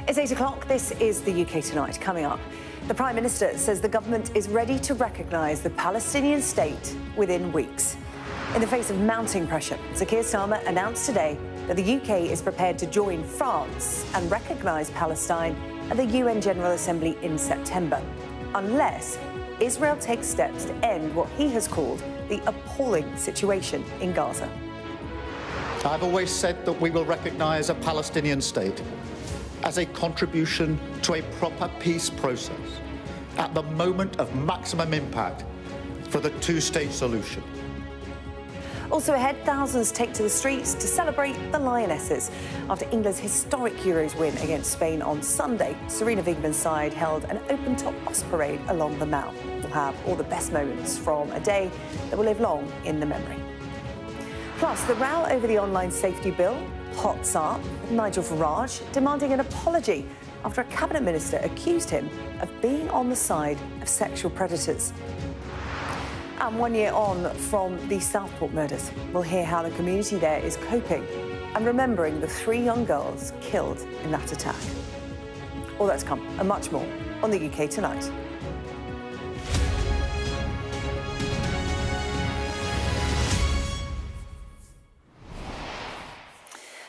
It's 8 o'clock. This is the UK Tonight. Coming up, the Prime Minister says the government is ready to recognise the Palestinian state within weeks. In the face of mounting pressure, Sir Keir Starmer announced today that the UK is prepared to join France and recognise Palestine at the UN General Assembly in September, unless Israel takes steps to end what he has called the appalling situation in Gaza. I've always said that we will recognise a Palestinian state as a contribution to a proper peace process at the moment of maximum impact for the two-state solution. Also ahead, thousands take to the streets to celebrate the Lionesses. After England's historic Euros win against Spain on Sunday, Serena Wiegmann's side held an open-top bus parade along the Mall. We'll have all the best moments from a day that will live long in the memory. Plus, the row over the online safety bill hots up, Nigel Farage demanding an apology after a cabinet minister accused him of being on the side of sexual predators. And 1 year on from the Southport murders, we'll hear how the community there is coping and remembering the 3 young girls killed in that attack. All that's come and much more on the UK Tonight.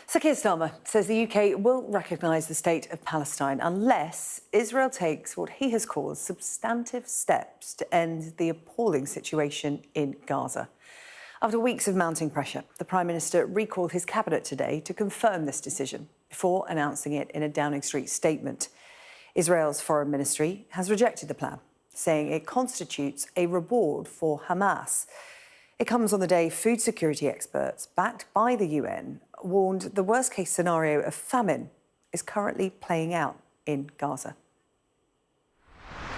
Sir Keir Starmer says the UK will recognise the state of Palestine unless Israel takes what he has called substantive steps to end the appalling situation in Gaza. After weeks of mounting pressure, the Prime Minister recalled his cabinet today to confirm this decision before announcing it in a Downing Street statement. Israel's foreign ministry has rejected the plan, saying it constitutes a reward for Hamas. It comes on the day food security experts, backed by the UN, warned the worst-case scenario of famine is currently playing out in Gaza.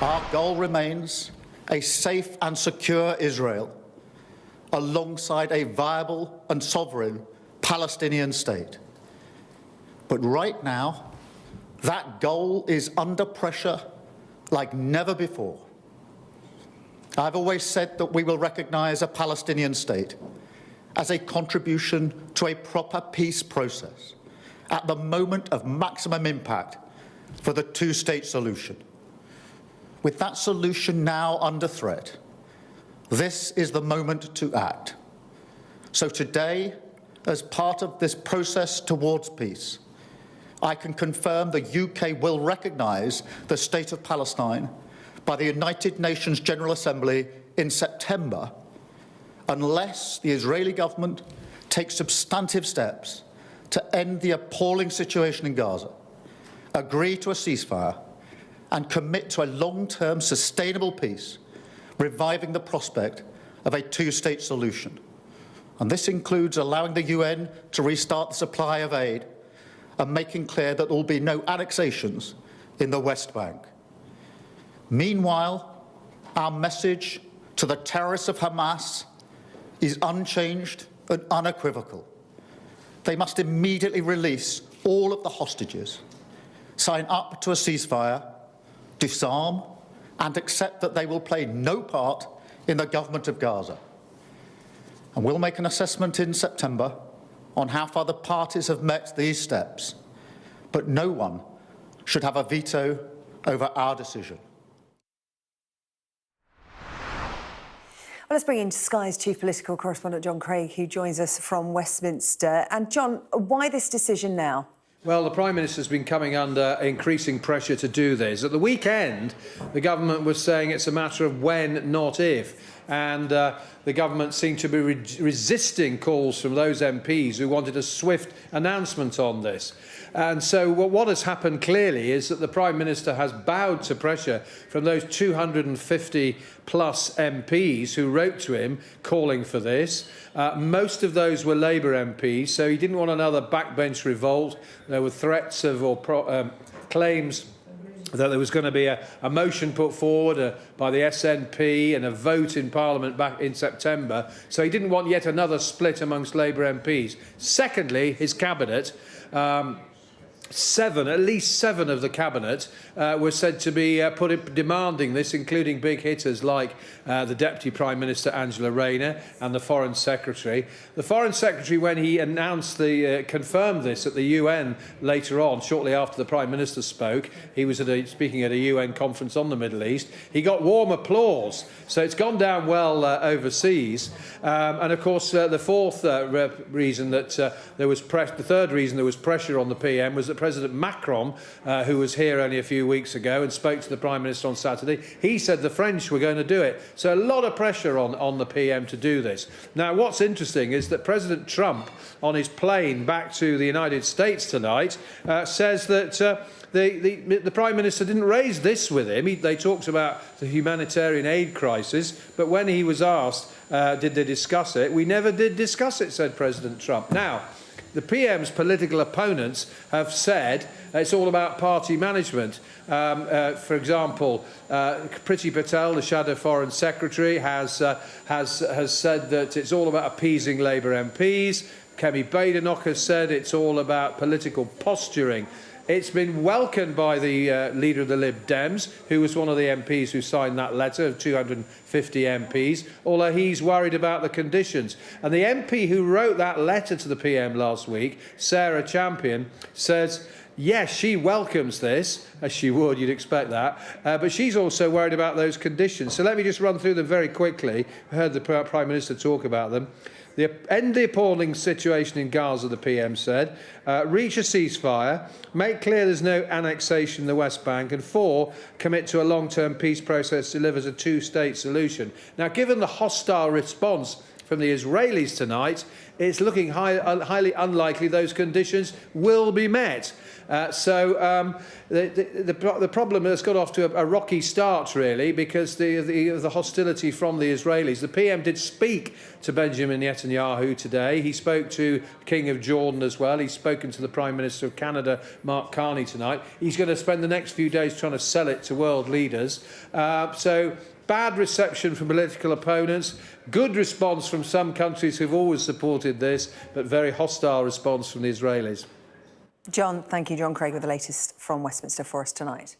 Our goal remains a safe and secure Israel alongside a viable and sovereign Palestinian state. But right now, that goal is under pressure like never before. I've always said that we will recognise a Palestinian state as a contribution to a proper peace process at the moment of maximum impact for the two-state solution. With that solution now under threat, this is the moment to act. So today, as part of this process towards peace, I can confirm the UK will recognise the state of Palestine by the United Nations General Assembly in September, unless the Israeli government takes substantive steps to end the appalling situation in Gaza, agree to a ceasefire, and commit to a long-term sustainable peace, reviving the prospect of a two-state solution. And this includes allowing the UN to restart the supply of aid and making clear that there will be no annexations in the West Bank. Meanwhile, our message to the terrorists of Hamas is unchanged and unequivocal. They must immediately release all of the hostages, sign up to a ceasefire, disarm, and accept that they will play no part in the government of Gaza. And we'll make an assessment in September on how far the parties have met these steps. But no one should have a veto over our decision. Well, let's bring in Sky's chief political correspondent, John Craig, who joins us from Westminster. And John, why this decision now? Well, the Prime Minister's been coming under increasing pressure to do this. At the weekend, the government was saying it's a matter of when, not if. And the government seemed to be resisting calls from those MPs who wanted a swift announcement on this. And so what has happened clearly is that the Prime Minister has bowed to pressure from those 250 plus MPs who wrote to him calling for this. Most of those were Labour MPs, so he didn't want another backbench revolt. There were threats of claims that there was going to be a motion put forward by the SNP and a vote in Parliament back in September. So he didn't want yet another split amongst Labour MPs. Secondly, his cabinet at least seven of the cabinet were said to be demanding this, including big hitters like the Deputy Prime Minister Angela Rayner and the Foreign Secretary. The Foreign Secretary, when he announced confirmed this at the UN later on, shortly after the Prime Minister spoke, he was speaking at a UN conference on the Middle East. He got warm applause, so it's gone down well overseas. And of course, the fourth reason that the third reason there was pressure on the PM was that President Macron, who was here only a few weeks ago and spoke to the Prime Minister on Saturday, he said the French were going to do it. So a lot of pressure on the PM to do this. Now, what's interesting is that President Trump, on his plane back to the United States tonight, says that the Prime Minister didn't raise this with him. They talked about the humanitarian aid crisis, but when he was asked, did they discuss it? We never did discuss it, said President Trump. Now, the PM's political opponents have said it's all about party management. For example, Priti Patel, the Shadow Foreign Secretary, has said that it's all about appeasing Labour MPs. Kemi Badenoch has said it's all about political posturing. It's been welcomed by the leader of the Lib Dems, who was one of the MPs who signed that letter of 250 MPs, although he's worried about the conditions. And the MP who wrote that letter to the PM last week, Sarah Champion, says, yes, she welcomes this, as she would, you'd expect that, but she's also worried about those conditions. So let me just run through them very quickly. I heard the Prime Minister talk about them. End the appalling situation in Gaza, the PM said. Reach a ceasefire. Make clear there's no annexation in the West Bank. And 4, commit to a long-term peace process that delivers a two-state solution. Now, given the hostile response from the Israelis tonight, it's looking highly unlikely those conditions will be met. The problem has got off to a rocky start, really, because the hostility from the Israelis. The PM did speak to Benjamin Netanyahu today. He spoke to King of Jordan as well. He's spoken to the Prime Minister of Canada, Mark Carney, tonight. He's going to spend the next few days trying to sell it to world leaders. So bad reception from political opponents, good response from some countries who've always supported this, but very hostile response from the Israelis. John, thank you. John Craig with the latest from Westminster for us tonight.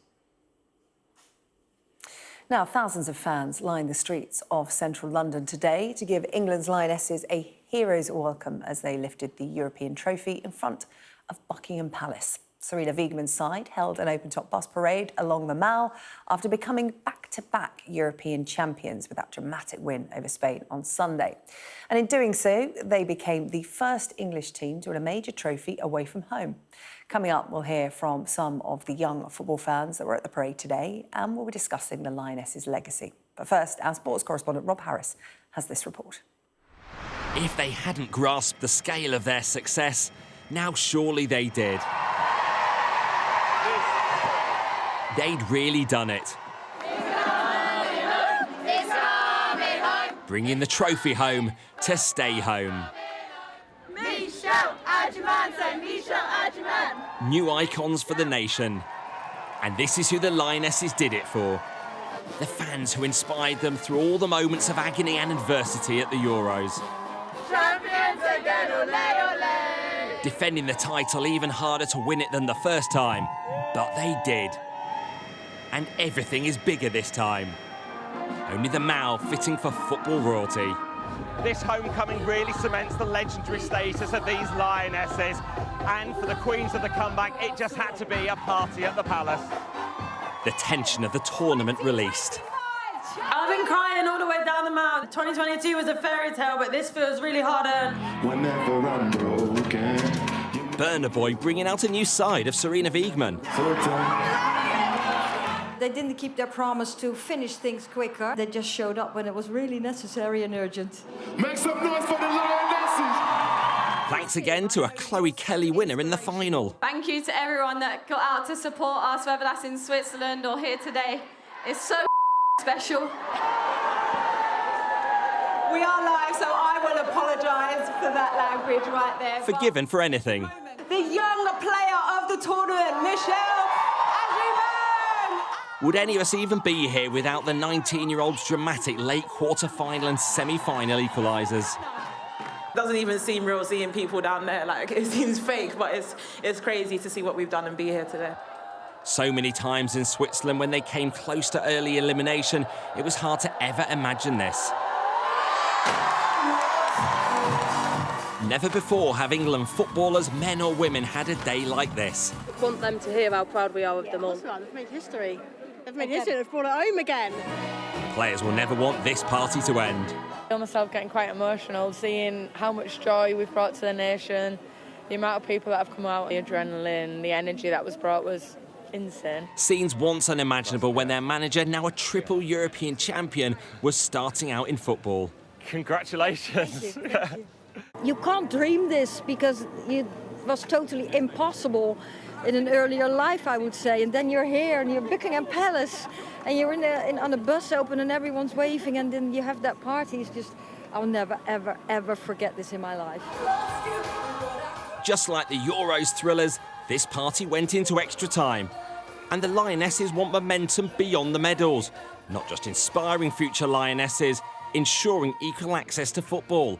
Now, thousands of fans lined the streets of central London today to give England's Lionesses a hero's welcome as they lifted the European trophy in front of Buckingham Palace. Sarina Wiegman's side held an open-top bus parade along the Mall after becoming back-to-back European champions with that dramatic win over Spain on Sunday. And in doing so, they became the first English team to win a major trophy away from home. Coming up, we'll hear from some of the young football fans that were at the parade today, and we'll be discussing the Lionesses' legacy. But first, our sports correspondent Rob Harris has this report. If they hadn't grasped the scale of their success, now surely they did. They'd really done it. Bringing the trophy home to stay home. New icons for the nation. And this is who the Lionesses did it for. The fans who inspired them through all the moments of agony and adversity at the Euros. Champions again, ole, ole. Defending the title even harder to win it than the first time. But they did. And everything is bigger this time. Only the Mall fitting for football royalty. This homecoming really cements the legendary status of these Lionesses. And for the Queens of the comeback, it just had to be a party at the Palace. The tension of the tournament released. I've been crying all the way down the Mall. 2022 was a fairy tale, but this feels really hard-earned. Whenever I'm broken. Burner Boy bringing out a new side of Sarina Wiegman. They didn't keep their promise to finish things quicker. They just showed up when it was really necessary and urgent. Make some noise for the Lionesses! Thanks again to a Chloe Kelly winner in the final. Thank you to everyone that got out to support us, whether that's in Switzerland or here today. It's so special. We are live, so I will apologise for that language right there. Forgiven for anything. The young player of the tournament, Michelle. Would any of us even be here without the 19-year-old's dramatic late quarter-final and semi-final equalisers? Doesn't even seem real seeing people down there. Like, it seems fake, but it's crazy to see what we've done and be here today. So many times in Switzerland when they came close to early elimination, it was hard to ever imagine this. Never before have England footballers, men or women, had a day like this. I want them to hear how proud we are of them all. They've made history. They've made history. They've brought it home again. Players will never want this party to end. I feel myself getting quite emotional, seeing how much joy we've brought to the nation, the amount of people that have come out, the adrenaline, the energy that was brought was insane. Scenes once unimaginable when their manager, now a triple European champion, was starting out in football. Congratulations. Thank you. Thank you. You can't dream this because it was totally impossible in an earlier life, I would say. And then you're here and you're Buckingham Palace and you're on a bus open and everyone's waving and then you have that party. It's just, I'll never, ever, ever forget this in my life. Just like the Euros thrillers, this party went into extra time. And the Lionesses want momentum beyond the medals. Not just inspiring future Lionesses, ensuring equal access to football.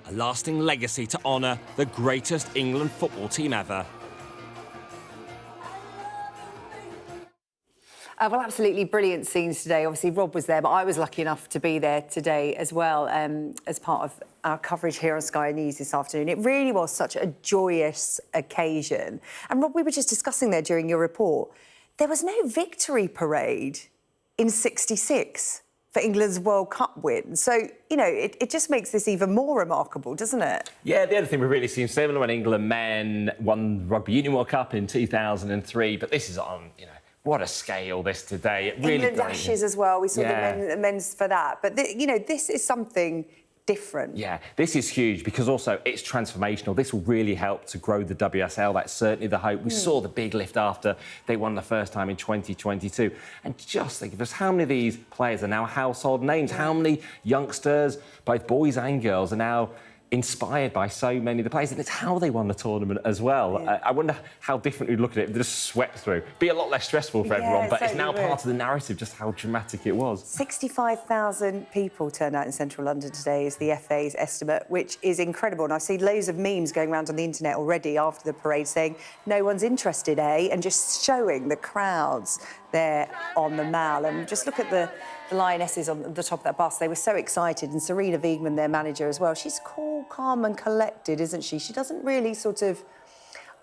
A lasting legacy to honour the greatest England football team ever. Well, absolutely brilliant scenes today. Obviously, Rob was there, but I was lucky enough to be there today as well, as part of our coverage here on Sky News this afternoon. It really was such a joyous occasion. And Rob, we were just discussing there during your report, there was no victory parade in '66 for England's World Cup win. So, you know, it just makes this even more remarkable, doesn't it? Yeah, the other thing we've really seen similar when England men won the Rugby Union World Cup in 2003, but this is on, you know, what a scale this today. It really England Ashes as well. We saw the men's for that. But, you know, this is something different. Yeah, this is huge because also it's transformational. This will really help to grow the WSL. That's certainly the hope. We saw the big lift after they won the first time in 2022. And just think of us, how many of these players are now household names? How many youngsters, both boys and girls, are now inspired by so many of the players, and it's how they won the tournament as well. Yeah. I wonder how different we'd look at it if they just swept through. Be a lot less stressful for everyone, but it's now part of the narrative just how dramatic it was. 65,000 people turned out in central London today is the FA's estimate, which is incredible. And I've seen loads of memes going around on the internet already after the parade saying, no one's interested, eh? And just showing the crowds there on the Mall. And just look at the Lionesses on the top of that bus. They were so excited. And Sarina Wiegman, their manager as well, she's cool, calm and collected, isn't she? She doesn't really sort of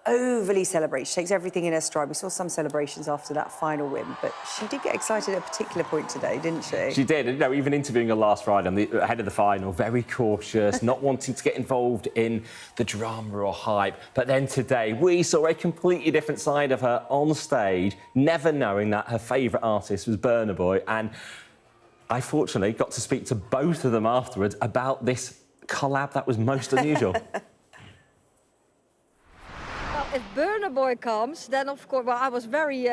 overly celebrate. She takes everything in her stride. We saw some celebrations after that final win, but she did get excited at a particular point today, didn't she? She did. You know, even interviewing her last Friday ahead of the final, very cautious, not wanting to get involved in the drama or hype. But then today, we saw a completely different side of her on stage, never knowing that her favourite artist was Burna Boy. And I fortunately got to speak to both of them afterwards about this collab that was most unusual. If Burna Boy comes, then of course, well, I was very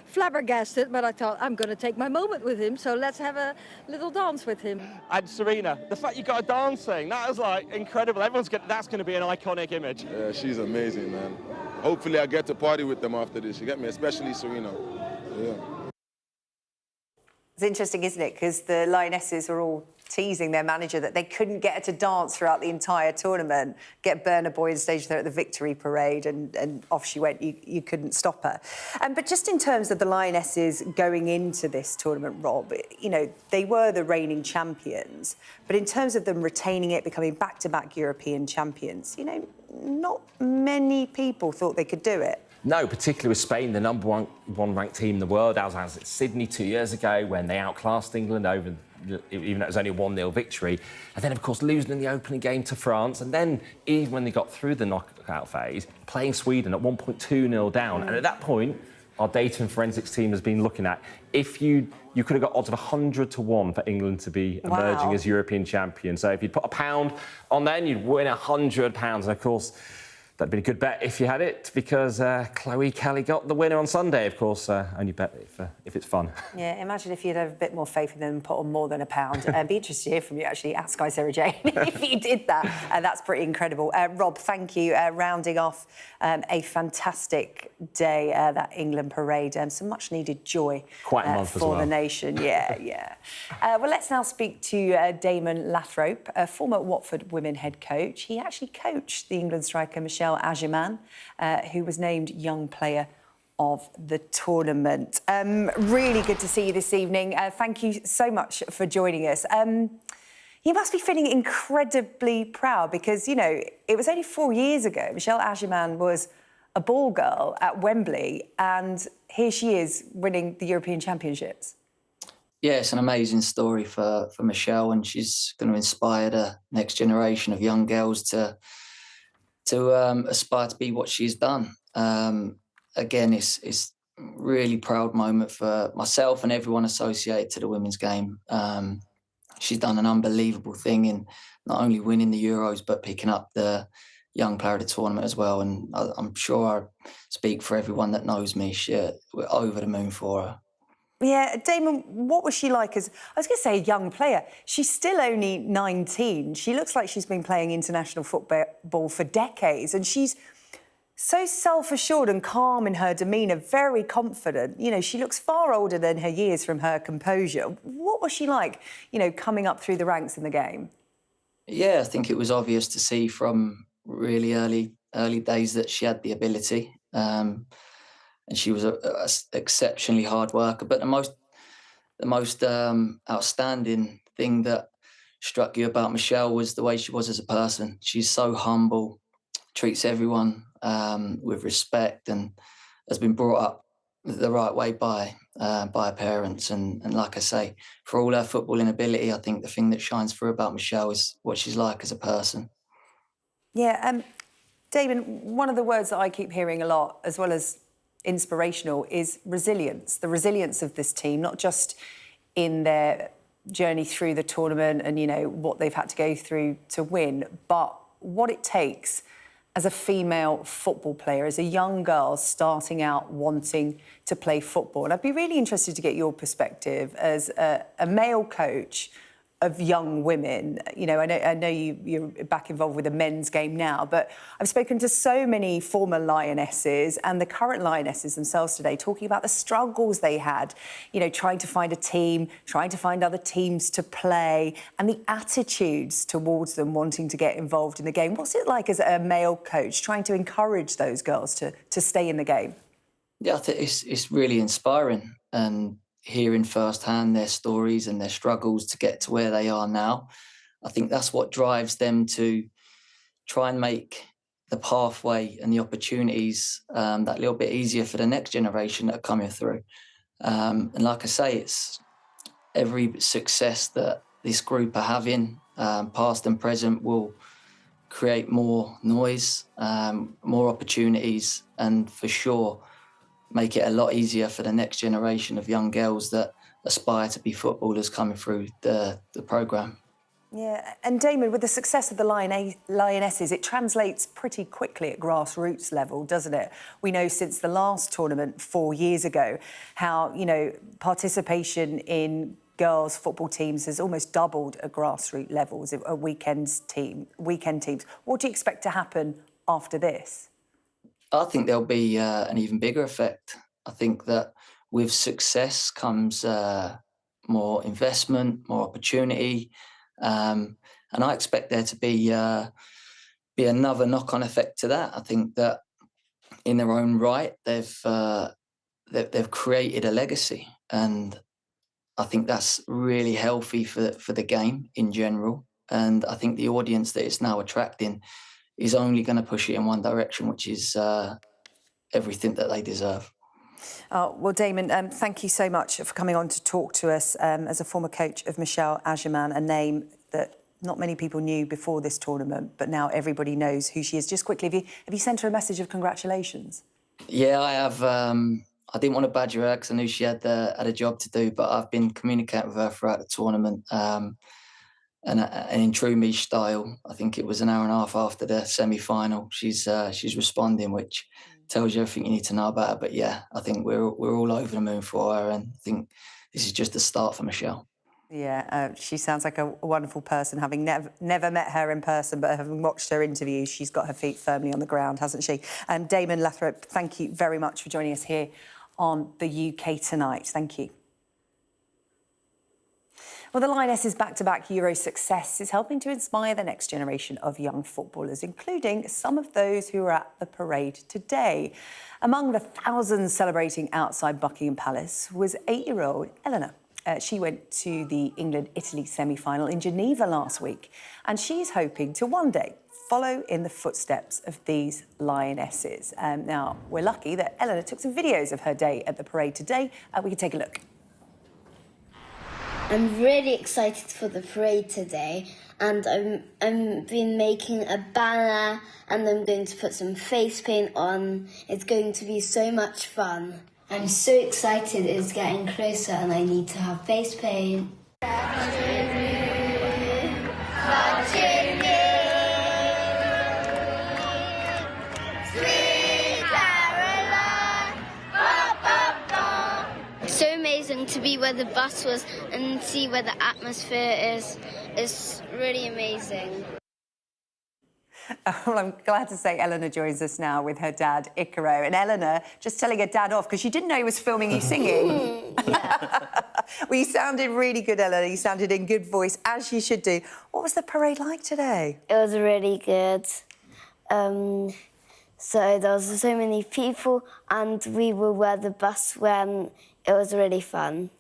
flabbergasted, but I thought I'm going to take my moment with him, so let's have a little dance with him. And Sarina, the fact you got her dancing, that was like incredible. That's going to be an iconic image. Yeah, she's amazing, man. Hopefully I get to party with them after this, you get me? Especially Sarina. Yeah. It's interesting, isn't it? Because the Lionesses were all teasing their manager that they couldn't get her to dance throughout the entire tournament, get Burna Boy on stage there at the victory parade, and off she went. You couldn't stop her. But just in terms of the Lionesses going into this tournament, Rob, you know, they were the reigning champions, but in terms of them retaining it, becoming back-to-back European champions, you know, not many people thought they could do it. No, particularly with Spain, the number one ranked team in the world, as was at Sydney 2 years ago when they outclassed England over, even though it was only a 1-0 victory. And then, of course, losing in the opening game to France. And then, even when they got through the knockout phase, playing Sweden at 1.2-0 down. And at that point, our data and forensics team has been looking at, if you could have got odds of 100 to 1 for England to be emerging as European champions. So if you'd put £1 on then, you'd win £100. And, of course, that'd be a good bet if you had it, because Chloe Kelly got the winner on Sunday, of course. Only bet if it's fun. Yeah, imagine if you'd have a bit more faith in them and put on more than £1. I'd be interested to hear from you, actually, at Sky Sarah-Jane, if you did that. That's pretty incredible. Rob, thank you. Rounding off a fantastic day, that England parade. Some much-needed joy Quite a month for as well. the nation. Yeah. Well, let's now speak to Damon Lathrope, a former Watford women head coach. He actually coached the England striker Michelle Agerman, who was named Young Player of the tournament. Really good to see you this evening. Thank you so much for joining us. You must be feeling incredibly proud because, you know, it was only 4 years ago Michelle Agerman was a ball girl at Wembley, and here she is winning the European Championships. Yeah, it's an amazing story for Michelle, and she's going to inspire the next generation of young girls to aspire to be what she's done. Again, it's really proud moment for myself and everyone associated to the women's game. She's done an unbelievable thing in not only winning the Euros, but picking up the Young Player of the Tournament as well. And I'm sure I speak for everyone that knows me. We're over the moon for her. Yeah, Damon, what was she like as, I was going to say a young player. She's still only 19. She looks like she's been playing international football for decades, and she's so self-assured and calm in her demeanour, very confident. You know, she looks far older than her years from her composure. What was she like, you know, coming up through the ranks in the game? Yeah, I think it was obvious to see from really early days that she had the ability. And she was a exceptionally hard worker. But the most outstanding thing that struck you about Michelle was the way she was as a person. She's so humble, treats everyone with respect, and has been brought up the right way by her parents. And like I say, for all her footballing ability, I think the thing that shines through about Michelle is what she's like as a person. Yeah, Damon, one of the words that I keep hearing a lot, as well as inspirational, is resilience. The resilience of this team, not just in their journey through the tournament and, you know, what they've had to go through to win, but what it takes as a female football player, as a young girl starting out wanting to play football. And I'd be really interested to get your perspective as a male coach of young women. You know, I know you're back involved with the men's game now, but I've spoken to so many former Lionesses and the current Lionesses themselves today, talking about the struggles they had, you know, trying to find a team, trying to find other teams to play, and the attitudes towards them wanting to get involved in the game. What's it like as a male coach, trying to encourage those girls to stay in the game? Yeah, I think it's really inspiring, and hearing firsthand their stories and their struggles to get to where they are now. I think that's what drives them to try and make the pathway and the opportunities that little bit easier for the next generation that are coming through. And like I say, it's every success that this group are having, past and present, will create more noise, more opportunities, and for sure make it a lot easier for the next generation of young girls that aspire to be footballers coming through the programme. Yeah, and Damon, with the success of the Lionesses, it translates pretty quickly at grassroots level, doesn't it? We know since the last tournament 4 years ago how, you know, participation in girls' football teams has almost doubled at grassroots levels, at weekend teams. What do you expect to happen after this? I think there'll be an even bigger effect. I think that with success comes more investment, more opportunity, and I expect there to be another knock-on effect to that. I think that in their own right, they've created a legacy, and I think that's really healthy for the game in general. And I think the audience that it's now attracting is only going to push it in one direction, which is everything that they deserve. Well, Damon, thank you so much for coming on to talk to us as a former coach of Michelle Agerman, a name that not many people knew before this tournament, but now everybody knows who she is. Just quickly, have you sent her a message of congratulations? Yeah, I have. I didn't want to badger her because I knew she had a job to do, but I've been communicating with her throughout the tournament. And in true Mish style, I think it was an hour and a half after the semi-final, she's responding, which tells you everything you need to know about her. But yeah, I think we're all over the moon for her, and I think this is just the start for Michelle. Yeah, she sounds like a wonderful person, having never met her in person, but having watched her interviews, she's got her feet firmly on the ground, hasn't she? Damon Lathrop, thank you very much for joining us here on the UK Tonight. Thank you. Well, the Lionesses' back-to-back Euro success is helping to inspire the next generation of young footballers, including some of those who are at the parade today. Among the thousands celebrating outside Buckingham Palace was 8-year-old Eleanor. She went to the England-Italy semi-final in Geneva last week, and she's hoping to one day follow in the footsteps of these Lionesses. Now, we're lucky that Eleanor took some videos of her day at the parade today. We can take a look. I'm really excited for the parade today, and I'm been making a banner, and I'm going to put some face paint on. It's going to be so much fun. I'm so excited, it's getting closer and I need to have face paint. So amazing to be where the bus was and see where the atmosphere is. It's really amazing. Well, I'm glad to say Eleanor joins us now with her dad, Icaro. And Eleanor just telling her dad off because she didn't know he was filming you singing. Yeah. Well, you sounded really good, Eleanor. You sounded in good voice, as you should do. What was the parade like today? It was really good. So there was so many people and we were where the bus went. It was really fun.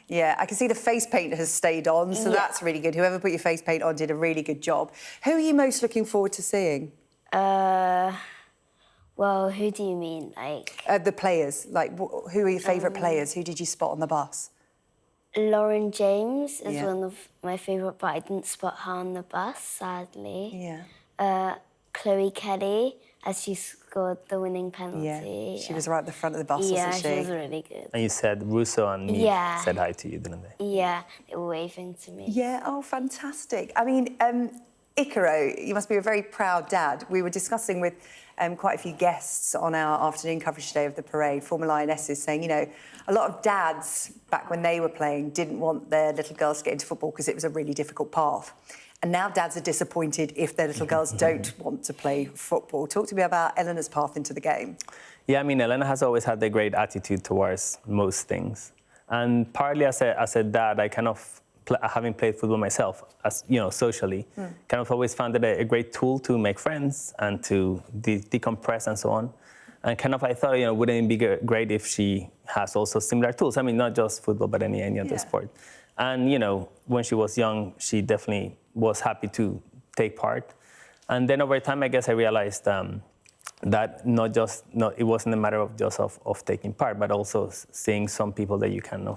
Yeah, I can see the face paint has stayed on, so that's really good. Whoever put your face paint on did a really good job. Who are you most looking forward to seeing? Well, who do you mean, like? The players. Like, who are your favourite players? Who did you spot on the bus? Lauren James is one of my favourite, but I didn't spot her on the bus, sadly. Yeah. Chloe Kelly, as she scored the winning penalty. Yeah, she was right at the front of the bus, wasn't she? Yeah, she was really good. And you said Russo and me said hi to you, didn't they? Yeah, they were waving to me. Yeah, oh, fantastic. I mean, Icaro, you must be a very proud dad. We were discussing with quite a few guests on our afternoon coverage today of the parade, former Lionesses, saying, you know, a lot of dads, back when they were playing, didn't want their little girls to get into football because it was a really difficult path. And now dads are disappointed if their little girls don't want to play football. Talk to me about Eleanor's path into the game. Yeah, I mean, Eleanor has always had a great attitude towards most things. And partly as a dad, I kind of, having played football myself, as you know, socially, kind of always found it a great tool to make friends and to decompress and so on. And kind of I thought, you know, wouldn't it be great if she has also similar tools? I mean, not just football, but any other sport. And, you know, when she was young, she definitely was happy to take part. And then over time, I guess I realized that it wasn't a matter of just of taking part, but also seeing some people that you can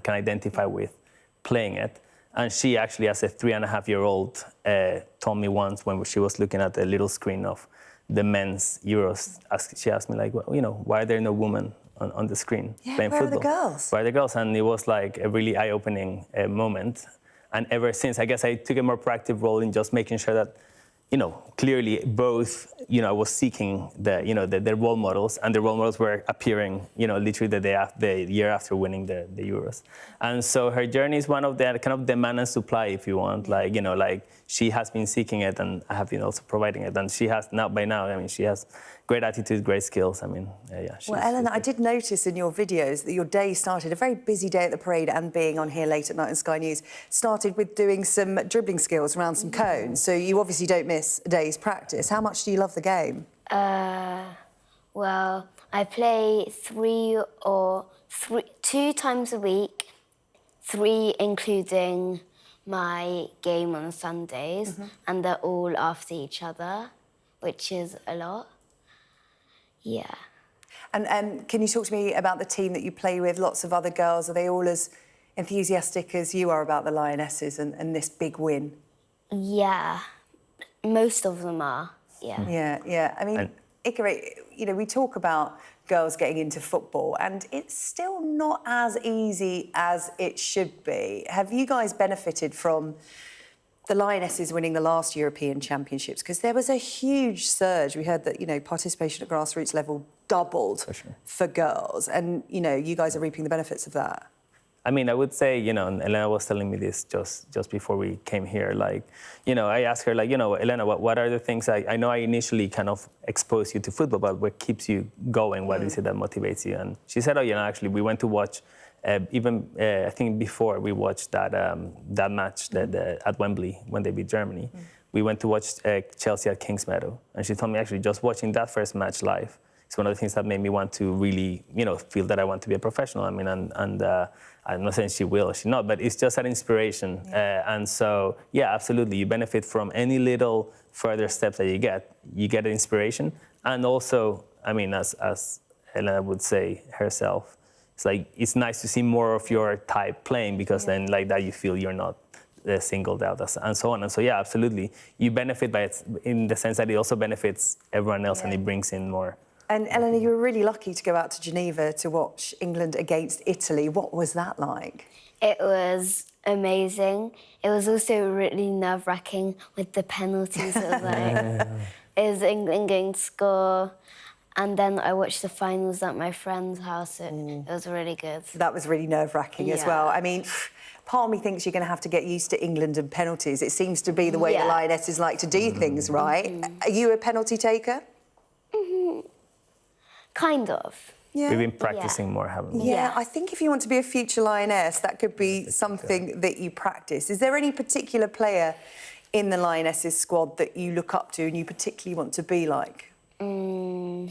identify with playing it. And she actually, as a 3.5-year-old, told me once when she was looking at the little screen of the men's Euros, she asked me, like, well, you know, why are there no women on the screen playing football? Where are the girls? Where are the girls? And it was like a really eye-opening moment. And ever since, I guess I took a more proactive role in just making sure that, you know, clearly both, you know, I was seeking the role models, and the role models were appearing, you know, literally the year after winning the Euros. And so her journey is one of the kind of demand and supply, if you want, like, you know, like she has been seeking it and I have been also providing it. And she has by now, I mean, she has great attitude, great skills. I mean, yeah. Well, Eleanor, I did notice in your videos that your day started, a very busy day at the parade and being on here late at night on Sky News, started with doing some dribbling skills around some cones. So you obviously don't miss a day's practice. How much do you love the game? Well, I play 2 times a week, 3 including my game on Sundays, and they're all after each other, which is a lot. Yeah. And can you talk to me about the team that you play with, lots of other girls? Are they all as enthusiastic as you are about the Lionesses and this big win? Yeah, most of them are, Yeah. I mean, Icaro, you know, we talk about girls getting into football and it's still not as easy as it should be. Have you guys benefited from the Lionesses winning the last European Championships? Because there was a huge surge. We heard that, you know, participation at grassroots level doubled for girls. And, you know, you guys are reaping the benefits of that. I mean, I would say, you know, and Elena was telling me this just before we came here, like, you know, I asked her, like, you know, Elena, what are the things, I know I initially kind of exposed you to football, but what keeps you going? What is it that motivates you? And she said, oh, you know, actually, we went to watch, I think before we watched that match at Wembley when they beat Germany, we went to watch Chelsea at Kingsmeadow. And she told me, actually, just watching that first match live, it's one of the things that made me want to really, you know, feel that I want to be a professional. I mean, and I'm not saying she will or she not, but it's just an inspiration. And so, yeah, absolutely, you benefit from any little further steps that you get an inspiration. And also, I mean, as Elena would say herself, it's like, it's nice to see more of your type playing, because then like that you feel you're not singled out and so on. And so, yeah, absolutely, you benefit by it in the sense that it also benefits everyone else and it brings in more. And Eleanor, you were really lucky to go out to Geneva to watch England against Italy. What was that like? It was amazing. It was also really nerve-wracking with the penalties. It was like, is England going to score? And then I watched the finals at my friend's house. It was really good. That was really nerve-wracking as well. I mean, part of me thinks you're going to have to get used to England and penalties. It seems to be the way the Lionesses like to do things, right? Are you a penalty taker? Kind of. We've been practicing more, haven't we? Yeah, I think if you want to be a future Lioness, that could be something that you practice. Is there any particular player in the Lionesses squad that you look up to and you particularly want to be like? No,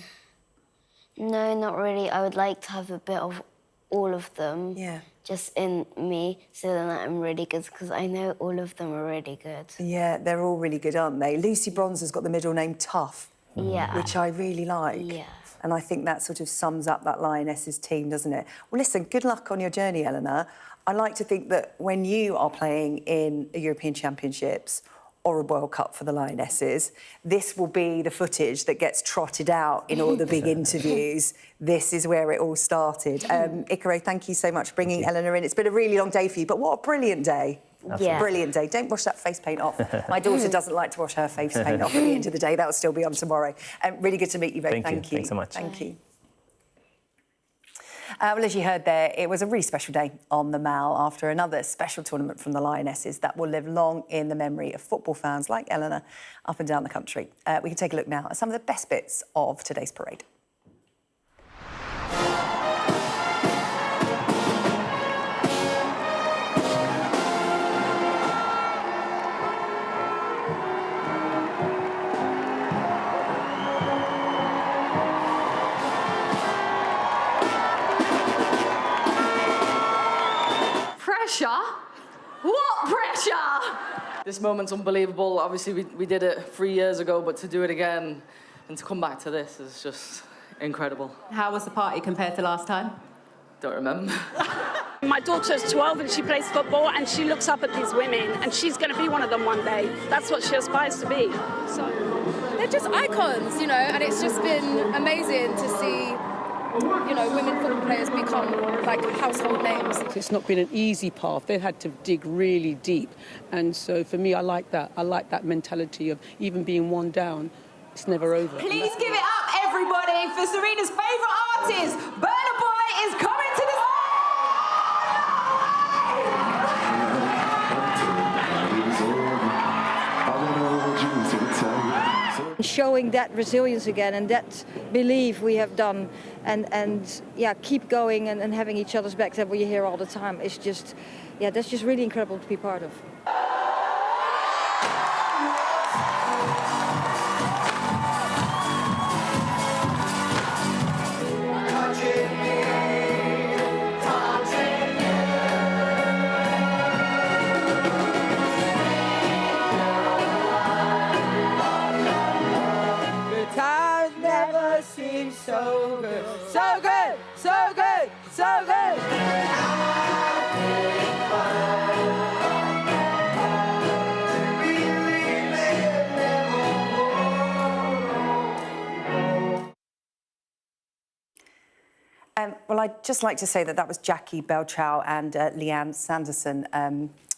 not really. I would like to have a bit of all of them. Just in me, so then I'm really good, because I know all of them are really good. Yeah, they're all really good, aren't they? Lucy Bronzer's got the middle name Tough, which I really like. Yeah. And I think that sort of sums up that Lionesses team, doesn't it? Well, listen, good luck on your journey, Eleanor. I like to think that when you are playing in a European Championships or a World Cup for the Lionesses, this will be the footage that gets trotted out in all the big interviews. This is where it all started. Ikaro, thank you so much for bringing Eleanor in. It's been a really long day for you, but what a brilliant day. Yeah. Brilliant day. Don't wash that face paint off. My daughter doesn't like to wash her face paint off at the end of the day. That'll still be on tomorrow. Really good to meet you both. Thank you. Thanks so much. Thank you. Well, as you heard there, it was a really special day on the Mall after another special tournament from the Lionesses that will live long in the memory of football fans like Eleanor up and down the country. We can take a look now at some of the best bits of today's parade. Pressure? What pressure? This moment's unbelievable. Obviously, we did it 3 years ago, but to do it again and to come back to this is just incredible. How was the party compared to last time? Don't remember. My daughter's 12 and she plays football and she looks up at these women and she's going to be one of them one day. That's what she aspires to be. So they're just icons, you know, and it's just been amazing to see, you know, women football players become like household names. It's not been an easy path. They've had to dig really deep. And so for me, I like that. I like that mentality of even being one down, it's never over. Please give it up, everybody, for Serena's favourite artist. Burna Boy is coming to the Showing that resilience again and that belief we have done and yeah, keep going and having each other's backs that we hear all the time is just, yeah, that's just really incredible to be part of. So good, so good, so good, so good. Well, I'd just like to say that was Jackie Belchow and Leanne Sanderson,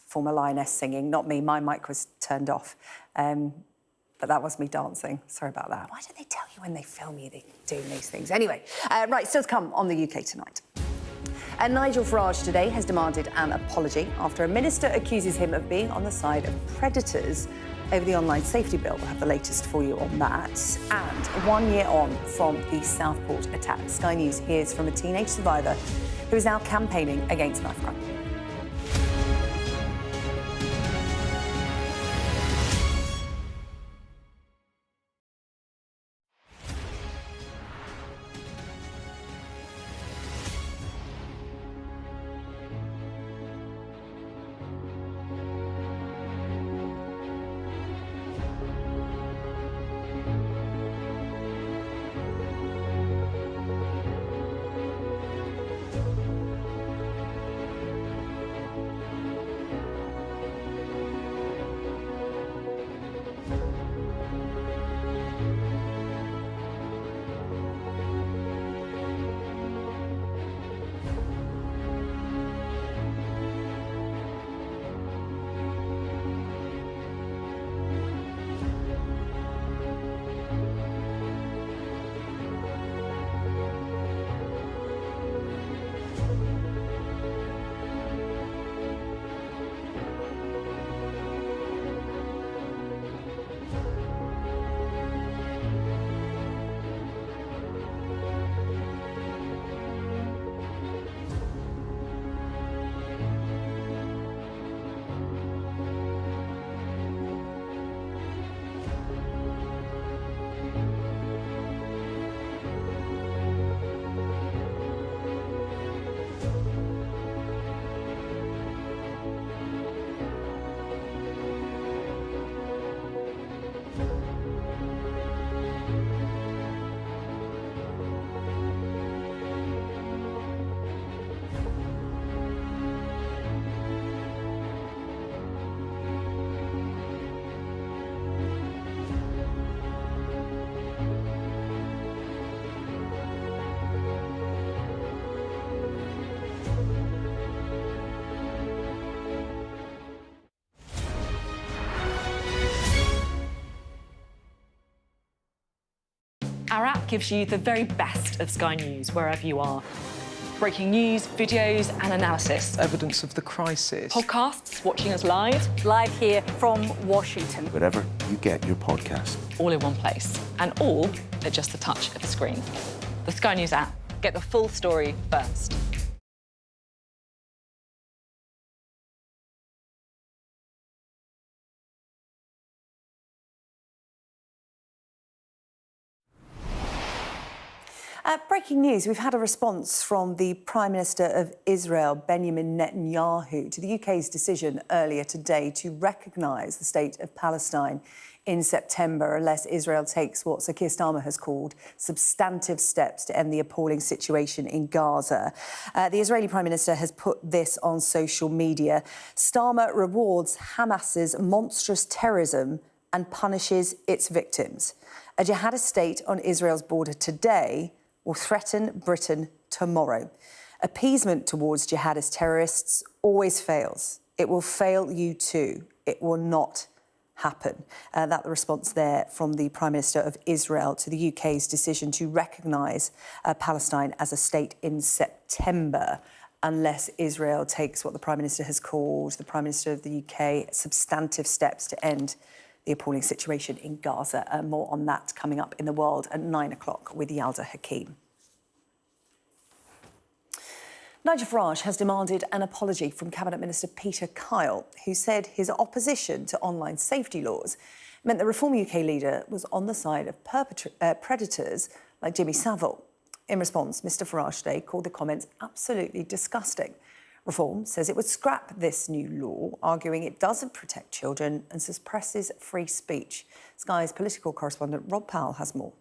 former Lioness, singing, not me. My mic was turned off. But that was me dancing. Sorry about that. Why don't they tell you when they film you they're doing these things? Anyway, right, still to come on the UK Tonight. And Nigel Farage today has demanded an apology after a minister accuses him of being on the side of predators over the online safety bill. We'll have the latest for you on that. And 1 year on from the Southport attack, Sky News hears from a teenage survivor who is now campaigning against knife crime. Our app gives you the very best of Sky News wherever you are. Breaking news, videos and analysis. Evidence of the crisis. Podcasts, watching us live. Live here from Washington. Wherever you get your podcast. All in one place. And all at just the touch of a screen. The Sky News app. Get the full story first. Breaking news, we've had a response from the Prime Minister of Israel, Benjamin Netanyahu, to the UK's decision earlier today to recognise the state of Palestine in September unless Israel takes what Sir Keir Starmer has called substantive steps to end the appalling situation in Gaza. The Israeli Prime Minister has put this on social media. Starmer rewards Hamas's monstrous terrorism and punishes its victims. A jihadist state on Israel's border today will threaten Britain tomorrow. Appeasement towards jihadist terrorists always fails. It will fail you too. It will not happen. That the response there from the Prime Minister of Israel to the UK's decision to recognise Palestine as a state in September, unless Israel takes what the Prime Minister has called, the Prime Minister of the UK, substantive steps to end the appalling situation in Gaza. More on that coming up in the world at 9 o'clock with Yalda Hakim. Nigel Farage has demanded an apology from Cabinet Minister Peter Kyle, who said his opposition to online safety laws meant the Reform UK leader was on the side of predators like Jimmy Savile. In response, Mr Farage today called the comments absolutely disgusting. Reform says it would scrap this new law, arguing it doesn't protect children and suppresses free speech. Sky's political correspondent Rob Powell has more.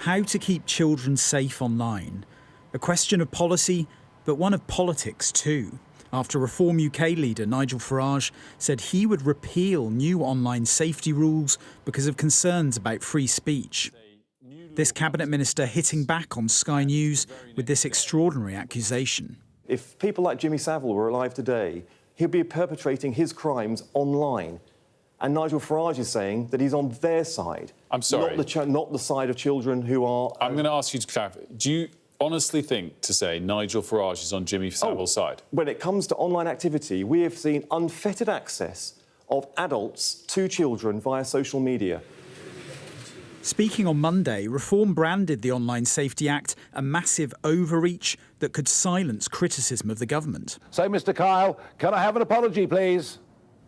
How to keep children safe online. A question of policy, but one of politics too. After Reform UK leader Nigel Farage said he would repeal new online safety rules because of concerns about free speech. This cabinet minister hitting back on Sky News with this extraordinary accusation. If people like Jimmy Savile were alive today, he'd be perpetrating his crimes online. And Nigel Farage is saying that he's on their side. I'm sorry. Not the side of children who are... I'm going to ask you to clarify. honestly think to say Nigel Farage is on Jimmy Savile's side? When it comes to online activity, we have seen unfettered access of adults to children via social media. Speaking on Monday, Reform branded the Online Safety Act a massive overreach that could silence criticism of the government. So, Mr Kyle, can I have an apology, please?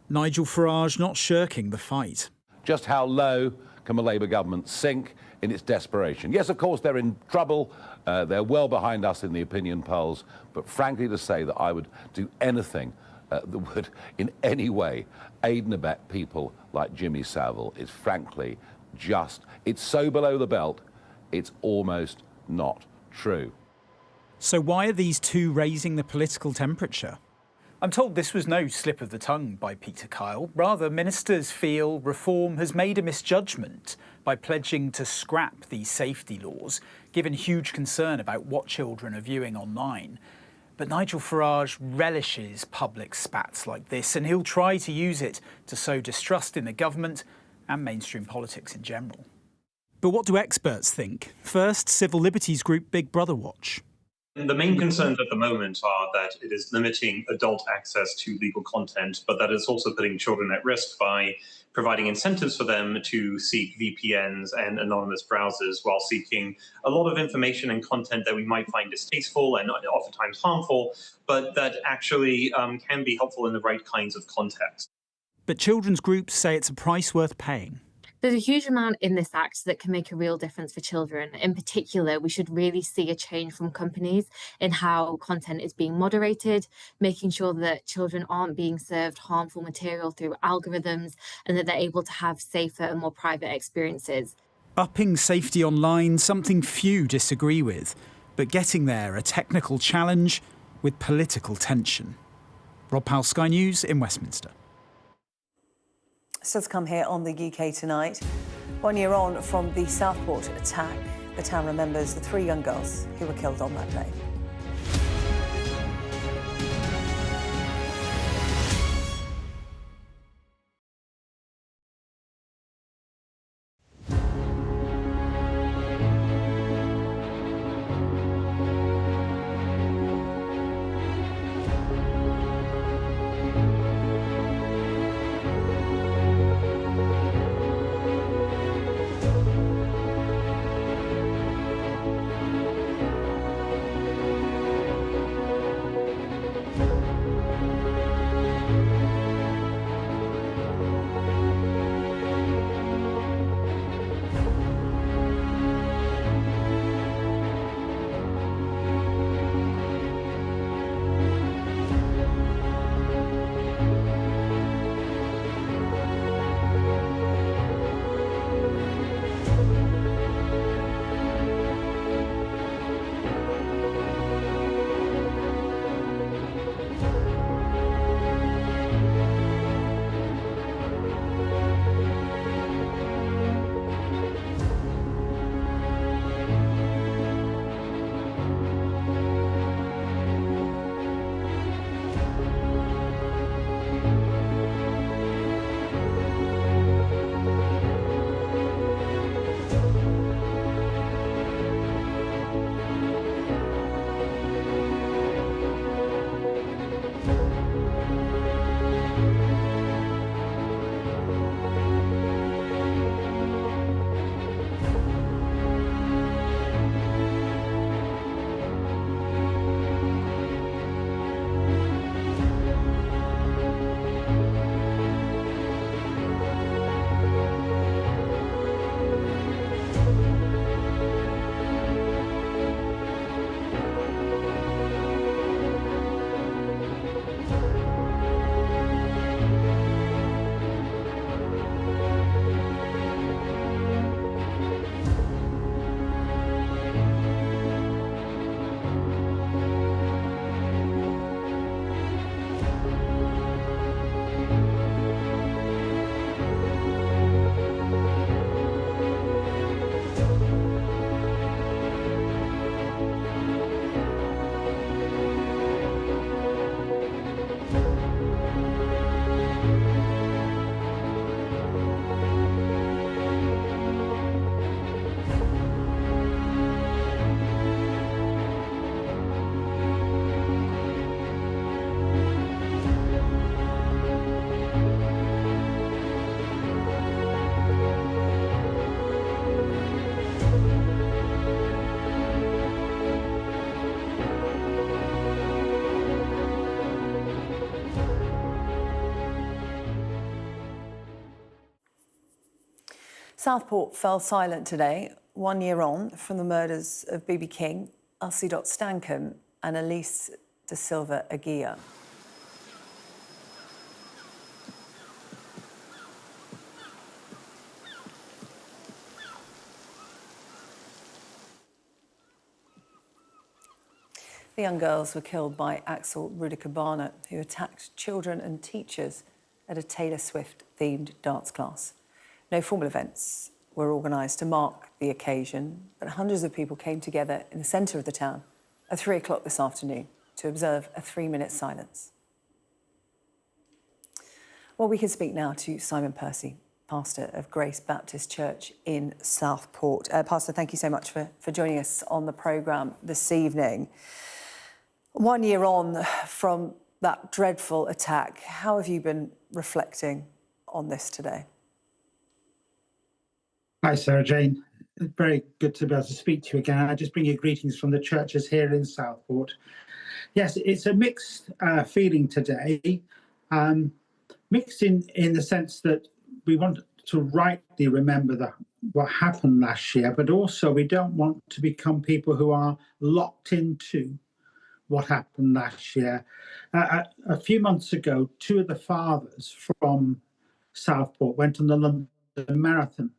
Nigel Farage not shirking the fight. Just how low can a Labour government sink in its desperation? Yes, of course, they're in trouble. They're well behind us in the opinion polls. But frankly, to say that I would do anything that would in any way aid and abet people like Jimmy Savile is frankly it's so below the belt, it's almost not true. So why are these two raising the political temperature? I'm told this was no slip of the tongue by Peter Kyle. Rather, ministers feel Reform has made a misjudgment by pledging to scrap these safety laws, given huge concern about what children are viewing online. But Nigel Farage relishes public spats like this, and he'll try to use it to sow distrust in the government and mainstream politics in general. But what do experts think? First, civil liberties group Big Brother Watch. The main concerns at the moment are that it is limiting adult access to legal content, but that it's also putting children at risk by providing incentives for them to seek VPNs and anonymous browsers while seeking a lot of information and content that we might find distasteful and oftentimes harmful, but that actually can be helpful in the right kinds of context. But children's groups say it's a price worth paying. There's a huge amount in this act that can make a real difference for children. In particular, we should really see a change from companies in how content is being moderated, making sure that children aren't being served harmful material through algorithms and that they're able to have safer and more private experiences. Upping safety online, something few disagree with, but getting there a technical challenge with political tension. Rob Powell, Sky News in Westminster. Still to come here on the UK Tonight. 1 year on from the Southport attack, the town remembers the 3 young girls who were killed on that day. Southport fell silent today, 1 year on from the murders of B.B. King, Elsie Stankham and Elise da Silva Aguirre. The young girls were killed by Axel Rudiker Barnett, who attacked children and teachers at a Taylor Swift-themed dance class. No formal events were organised to mark the occasion, but hundreds of people came together in the centre of the town at 3 o'clock this afternoon to observe a 3-minute silence. Well, we can speak now to Simon Percy, pastor of Grace Baptist Church in Southport. Pastor, thank you so much for joining us on the programme this evening. 1 year on from that dreadful attack, how have you been reflecting on this today? Hi, Sarah-Jane. Very good to be able to speak to you again. I just bring you greetings from the churches here in Southport. Yes, it's a mixed feeling today. Mixed in the sense that we want to rightly remember what happened last year, but also we don't want to become people who are locked into what happened last year. A few months ago, 2 of the fathers from Southport went on the London Marathon.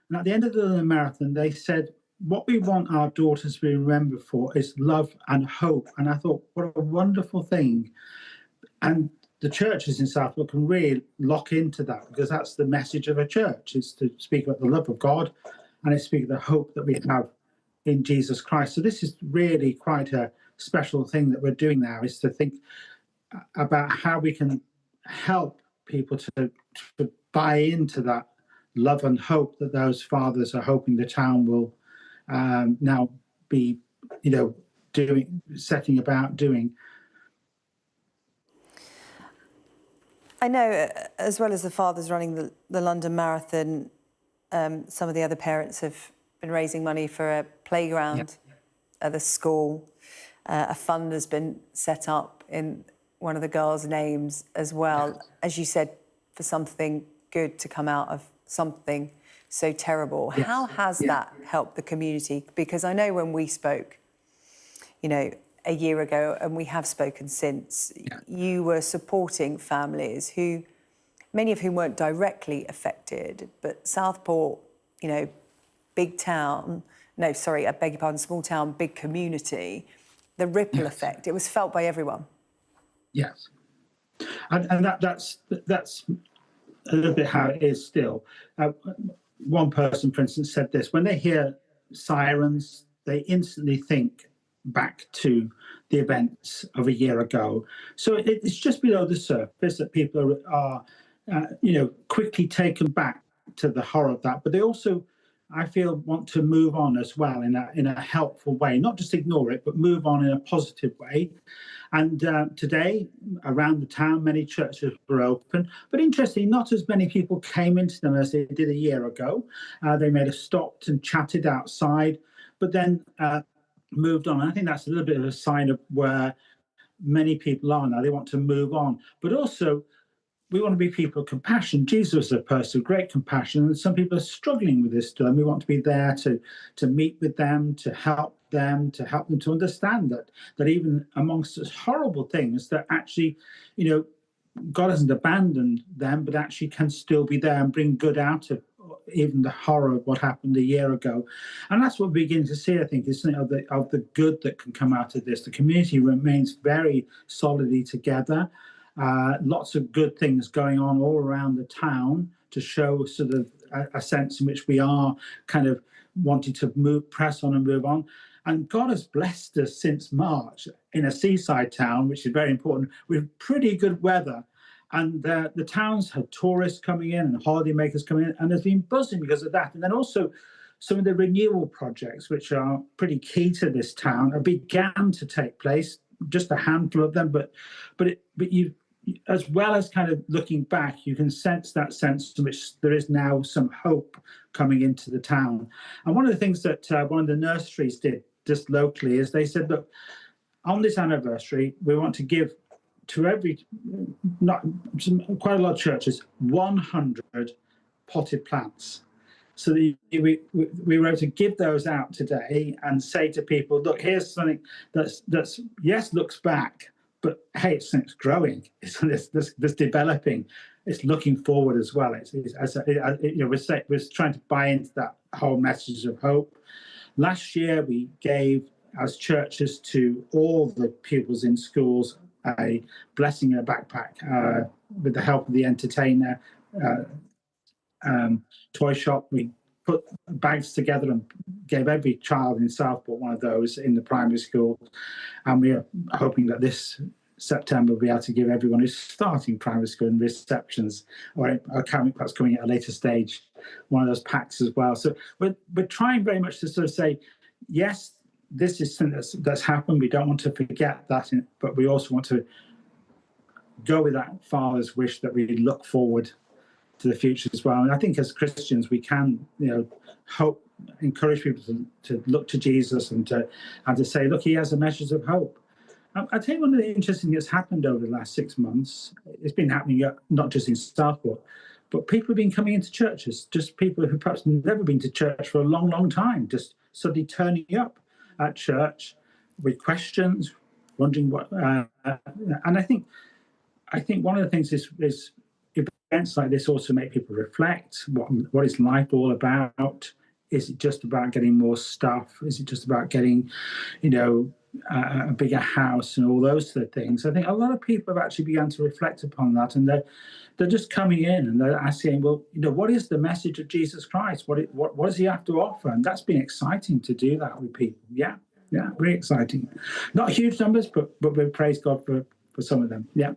And at the end of the London Marathon, they said, what we want our daughters to be remembered for is love and hope. And I thought, what a wonderful thing. And the churches in Southport can really lock into that, because that's the message of a church, is to speak about the love of God and to speak of the hope that we have in Jesus Christ. So this is really quite a special thing that we're doing now, is to think about how we can help people to buy into that love and hope that those fathers are hoping the town will now be, setting about doing. I know, as well as the fathers running the London Marathon, some of the other parents have been raising money for a playground at the school. A fund has been set up in one of the girls' names as well, as you said, for something good to come out of something so terrible. Yes. How has that helped the community? Because I know when we spoke, a year ago, and we have spoken since, you were supporting families who, many of whom weren't directly affected, but Southport, big town, I beg your pardon, small town, big community, the ripple effect, it was felt by everyone. Yes. And that's a little bit how it is still. One person, for instance, said this: when they hear sirens, they instantly think back to the events of a year ago. So it's just below the surface that people are quickly taken back to the horror of that. But they also, I feel, want to move on as well in a helpful way, not just ignore it, but move on in a positive way. And today, around the town, many churches were open. But interestingly, not as many people came into them as they did a year ago. They may have stopped and chatted outside, but then moved on. And I think that's a little bit of a sign of where many people are now. They want to move on. But also, we want to be people of compassion. Jesus was a person of great compassion, and some people are struggling with this still, and we want to be there to meet with them, to help them to understand that even amongst such horrible things, that actually, God hasn't abandoned them, but actually can still be there and bring good out of even the horror of what happened a year ago. And that's what we're beginning to see, I think, is something of the good that can come out of this. The community remains very solidly together. Lots of good things going on all around the town to show sort of a sense in which we are kind of wanting to press on and move on. And God has blessed us since March in a seaside town, which is very important, with pretty good weather. And the towns had tourists coming in and holidaymakers coming in, and there's been buzzing because of that. And then also some of the renewal projects, which are pretty key to this town, began to take place. Just a handful of them, but you, as well as kind of looking back, you can sense that sense in which there is now some hope coming into the town. And one of the things that one of the nurseries did just locally is they said, look, on this anniversary, we want to give to quite a lot of churches, 100 potted plants. So that we were able to give those out today and say to people, look, here's something that's yes, looks back, but hey, it's growing, it's developing, it's looking forward as well. We're trying to buy into that whole message of hope. Last year, we gave, as churches, to all the pupils in schools a blessing in a backpack with the help of the entertainer toy shop. We put bags together and gave every child in Southport one of those in the primary school. And we are hoping that this September we'll be able to give everyone who's starting primary school in receptions, or perhaps coming at a later stage, one of those packs as well. So we're trying very much to sort of say, yes, this is something that's happened. We don't want to forget that, but we also want to go with that Father's wish that we look forward to the future as well. And I think as Christians, we can, hope, encourage people to look to Jesus and to say, look, he has a message of hope. I'll tell you one of the interesting things that's happened over the last 6 months. It's been happening not just in Southport, but people have been coming into churches, just people who perhaps never been to church for a long, long time, just suddenly turning up at church with questions, wondering what. And I think one of the things is events like this also make people reflect. What is life all about? Is it just about getting more stuff? Is it just about getting, a bigger house and all those sort of things? I think a lot of people have actually begun to reflect upon that, and they're just coming in and they're asking, well, what is the message of Jesus Christ? What does he have to offer? And that's been exciting to do that with people. Yeah, very exciting. Not huge numbers, but we praise God for some of them. Yeah.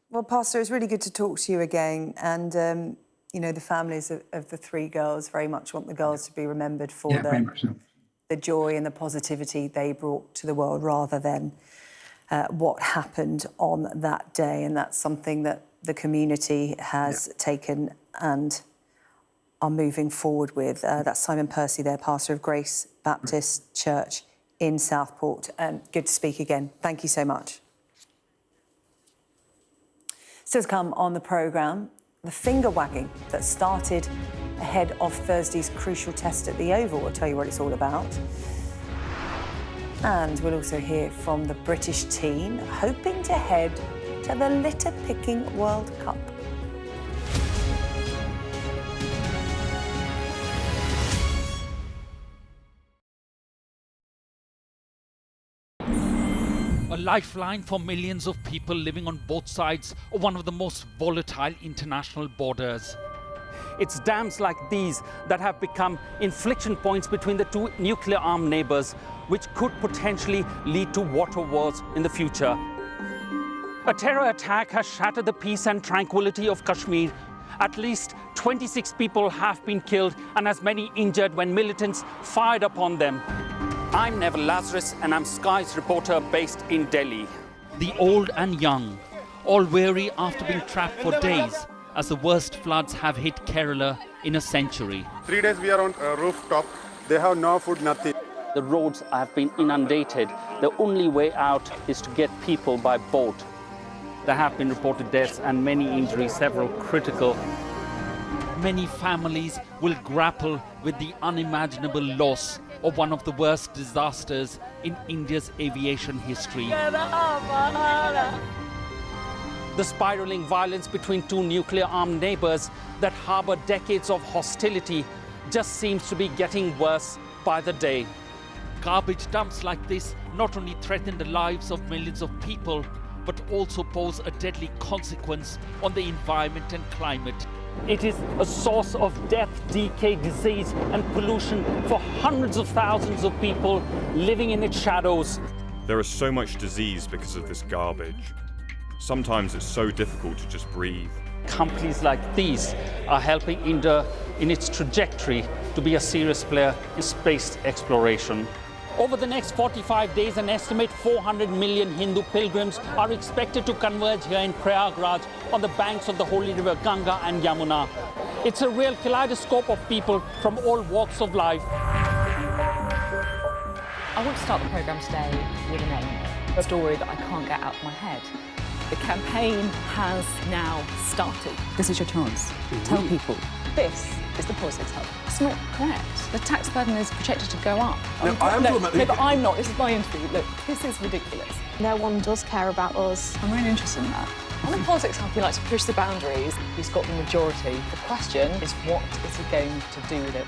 Well, Pastor, it's really good to talk to you again. And, the families of the 3 girls very much want the girls to be remembered for very much so. The joy and the positivity they brought to the world rather than what happened on that day. And that's something that the community has taken and are moving forward with. That's Simon Percy there, pastor of Grace Baptist Church in Southport. Good to speak again. Thank you so much. Still to come on the programme, the finger wagging that started ahead of Thursday's crucial test at the Oval. I'll tell you what it's all about. And we'll also hear from the British team hoping to head to the litter-picking World Cup. A lifeline for millions of people living on both sides of one of the most volatile international borders. It's dams like these that have become inflection points between the 2 nuclear-armed neighbors, which could potentially lead to water wars in the future. A terror attack has shattered the peace and tranquility of Kashmir. At least 26 people have been killed and as many injured when militants fired upon them. I'm Neville Lazarus and I'm Sky's reporter based in Delhi. The old and young, all weary after being trapped for days as the worst floods have hit Kerala in a century. 3 days we are on a rooftop. They have no food, nothing. The roads have been inundated. The only way out is to get people by boat. There have been reported deaths and many injuries, several critical. Many families will grapple with the unimaginable loss of one of the worst disasters in India's aviation history. The spiraling violence between 2 nuclear-armed neighbors that harbor decades of hostility just seems to be getting worse by the day. Garbage dumps like this not only threaten the lives of millions of people, but also pose a deadly consequence on the environment and climate. It is a source of death, decay, disease and pollution for hundreds of thousands of people living in its shadows. There is so much disease because of this garbage. Sometimes it's so difficult to just breathe. Companies like these are helping India in its trajectory to be a serious player in space exploration. Over the next 45 days, an estimated 400 million Hindu pilgrims are expected to converge here in Prayagraj on the banks of the holy river Ganga and Yamuna. It's a real kaleidoscope of people from all walks of life. I want to start the programme today with a name, a story that I can't get out of my head. The campaign has now started. This is your chance. Tell people. This is the Politics Hub. not correct. The tax burden is projected to go up. No, I am talking about No, but I'm not. This is my interview. Look, this is ridiculous. No one does care about us. I'm really interested in that. On in politics, I feel like to push the boundaries. He's got the majority. The question is, what is he going to do with it?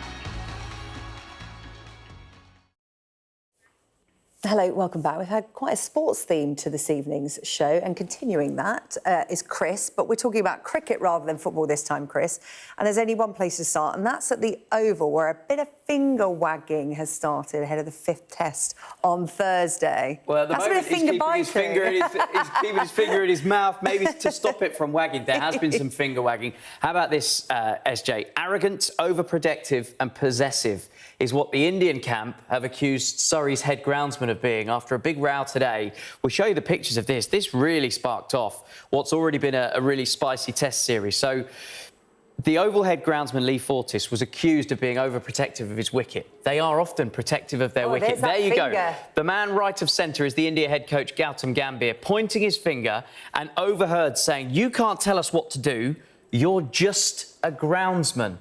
Hello, welcome back. We've had quite a sports theme to this evening's show, and continuing that is Chris, but we're talking about cricket rather than football this time, Chris. And there's only one place to start, and that's at the Oval, where a bit of finger wagging has started ahead of the 5th Test on Thursday. Well, at the moment, he's keeping his finger in his mouth, maybe to stop it from wagging. There has been some finger wagging. How about this, SJ? Arrogant, overprotective and possessive is what the Indian camp have accused Surrey's head groundsman of being after a big row today. We'll show you the pictures of this. This really sparked off what's already been a really spicy Test series. So the Oval head groundsman Lee Fortis was accused of being overprotective of his wicket. They are often protective of their wicket. There you go. The man right of centre is the India head coach Gautam Gambhir, pointing his finger and overheard saying, "You can't tell us what to do. You're just a groundsman."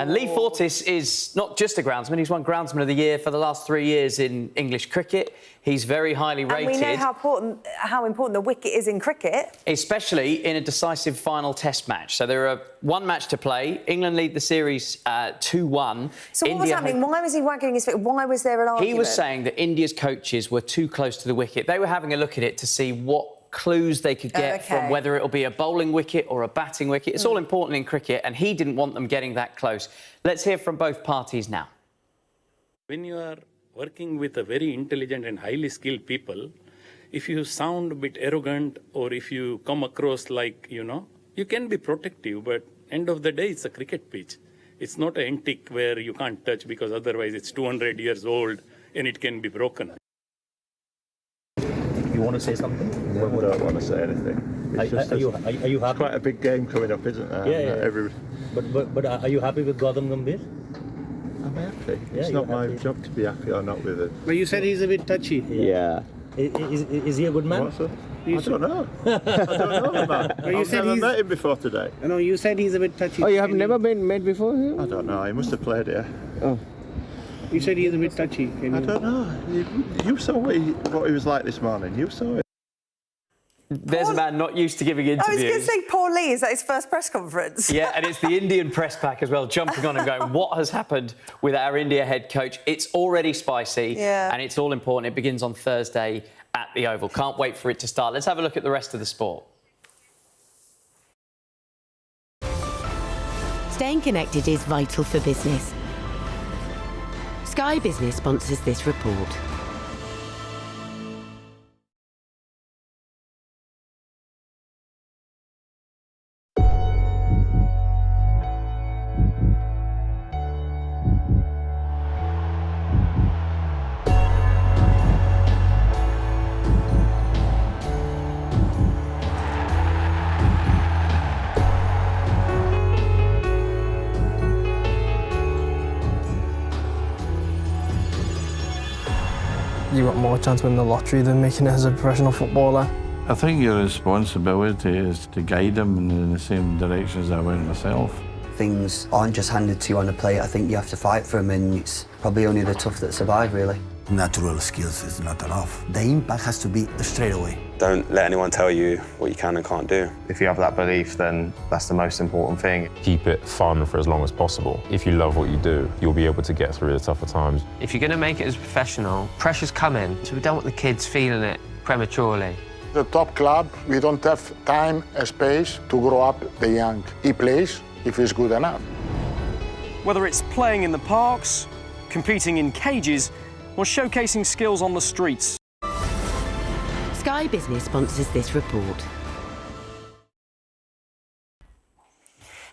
And Lee Fortis is not just a groundsman, he's won Groundsman of the Year for the last 3 years in English cricket. He's very highly rated. And we know how important the wicket is in cricket. Especially in a decisive final Test match. So there are one match to play. England lead the series 2-1. So what was happening? Why was he wagging his finger? Why was there an argument? He was saying that India's coaches were too close to the wicket. They were having a look at it to see what clues they could get from whether it'll be a bowling wicket or a batting wicket. It's all important in cricket, and he didn't want them getting that close. Let's hear from both parties now. When you are working with a very intelligent and highly skilled people, if you sound a bit arrogant or if you come across like, you can be protective, but end of the day, it's a cricket pitch. It's not an antique where you can't touch because otherwise it's 200 years old and it can be broken. You want to say something? I don't want to say anything. Are you happy? It's quite a big game coming up, isn't there? Yeah. But are you happy with Gautam Gambhir? I'm happy. It's not my job to be happy or not with it. But you said he's a bit touchy. Yeah. Is he a good man? What's that? I don't know. I don't know, man. I've never met him before today. No, you said he's a bit touchy. Oh, you have never been met before him? I don't know. He must have played here. Oh. You said he's a bit touchy. I don't know. You saw what he was like this morning. You saw it. There's a man not used to giving interviews. I was going to say, poor Lee, is that his first press conference? Yeah, and it's the Indian press pack as well, jumping on and going, what has happened with our India head coach? It's already spicy, and it's all important. It begins on Thursday at the Oval. Can't wait for it to start. Let's have a look at the rest of the sport. Staying connected is vital for business. Sky Business sponsors this report. You got more chance of winning the lottery than making it as a professional footballer. I think your responsibility is to guide them in the same direction as I went myself. Things aren't just handed to you on a plate. I think you have to fight for them, and it's probably only the tough that survive, really. Natural skills is not enough. The impact has to be straight away. Don't let anyone tell you what you can and can't do. If you have that belief, then that's the most important thing. Keep it fun for as long as possible. If you love what you do, you'll be able to get through the tougher times. If you're going to make it as a professional, pressure's coming, so we don't want the kids feeling it prematurely. The top club, we don't have time and space to grow up the young. He plays if he's good enough. Whether it's playing in the parks, competing in cages, or showcasing skills on the streets. Sky Business sponsors this report.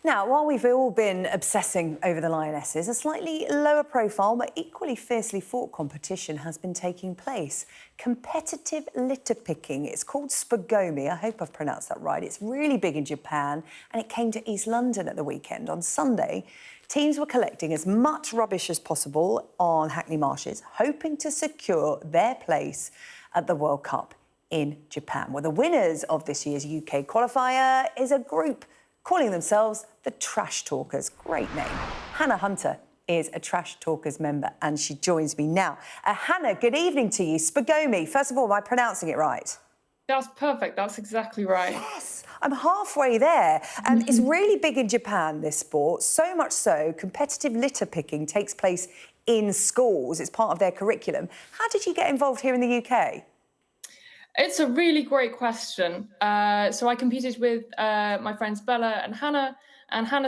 Now, while we've all been obsessing over the Lionesses, a slightly lower profile but equally fiercely fought competition has been taking place. Competitive litter picking. It's called spagomi. I hope I've pronounced that right. It's really big in Japan, and it came to East London at the weekend. On Sunday, teams were collecting as much rubbish as possible on Hackney Marshes, hoping to secure their place at the World Cup in Japan. Well, the winners of this year's UK qualifier is a group calling themselves the Trash Talkers. Great name. Hannah Hunter is a Trash Talkers member and she joins me now. Hannah, good evening to you. Spagomi, first of all, am I pronouncing it right? That's perfect. That's exactly right. Yes, I'm halfway there. It's really big in Japan, this sport, so much so competitive litter picking takes place in schools. It's part of their curriculum. How did you get involved here in the UK? It's a really great question. So I competed with my friends Bella and Hannah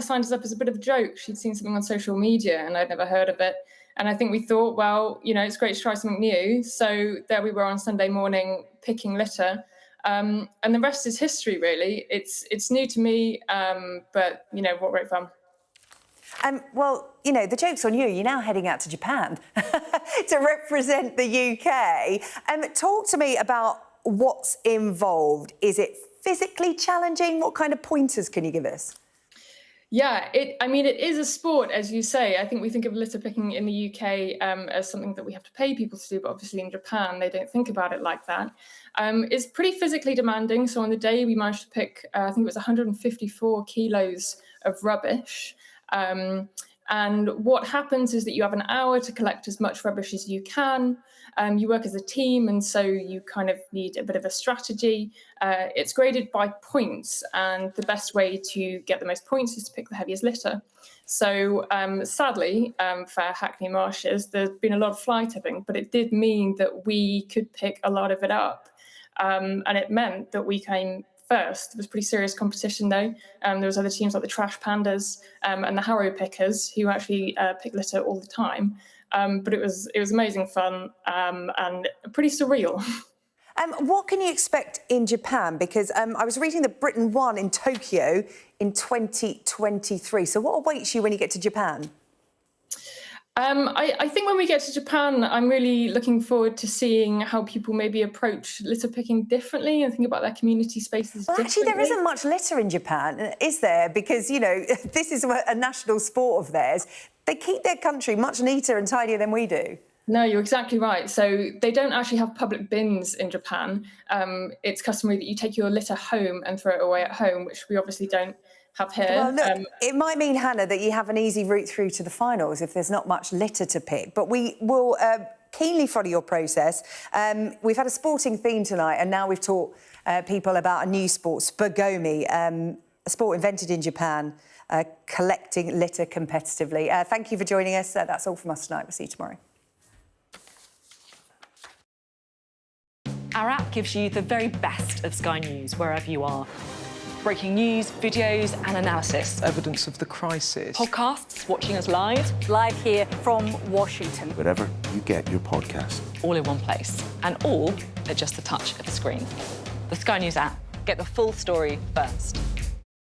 signed us up as a bit of a joke. She'd seen something on social media and I'd never heard of it. And I think we thought, well, you know, it's great to try something new. So there we were on Sunday morning picking litter. And the rest is history, really. It's new to me, but, you know, what great fun. Well, you know, the joke's on you. You're now heading out to Japan to represent the UK. Talk to me about what's involved. Is it physically challenging? What kind of pointers can you give us? Yeah, I mean, it is a sport, as you say. I think we think of litter picking in the UK as something that we have to pay people to do, but obviously in Japan, they don't think about it like that. It's pretty physically demanding. So on the day we managed to pick, I think it was 154 kilos of rubbish. And what happens is that you have an hour to collect as much rubbish as you can. You work as a team, and so you kind of need a bit of a strategy. It's graded by points, and the best way to get the most points is to pick the heaviest litter. So sadly, for Hackney Marshes, there's been a lot of fly tipping, but it did mean that we could pick a lot of it up. And it meant that we came first. It was pretty serious competition, though. There was other teams like the Trash Pandas and the Harrow Pickers who actually pick litter all the time. But it was amazing fun and pretty surreal. What can you expect in Japan? Because I was reading that Britain won in Tokyo in 2023. So what awaits you when you get to Japan? I think when we get to Japan, I'm really looking forward to seeing how people maybe approach litter picking differently and think about their community spaces differently. Actually, there isn't much litter in Japan, is there? Because, you know, this is a national sport of theirs. They keep their country much neater and tidier than we do. No, you're exactly right. So they don't actually have public bins in Japan. It's customary that you take your litter home and throw it away at home, which we obviously don't have here. Well, look, it might mean, Hannah, that you have an easy route through to the finals if there's not much litter to pick. But we will keenly follow your process. We've had a sporting theme tonight, and now we've taught people about a new sport, Spagomi, a sport invented in Japan, collecting litter competitively. Thank you for joining us. That's all from us tonight. We'll see you tomorrow. Our app gives you the very best of Sky News wherever you are. Breaking news, videos and analysis. Evidence of the crisis. Podcasts, watching us live. Live here from Washington. Wherever you get your podcast. All in one place. And all at just the touch of a screen. The Sky News app. Get the full story first.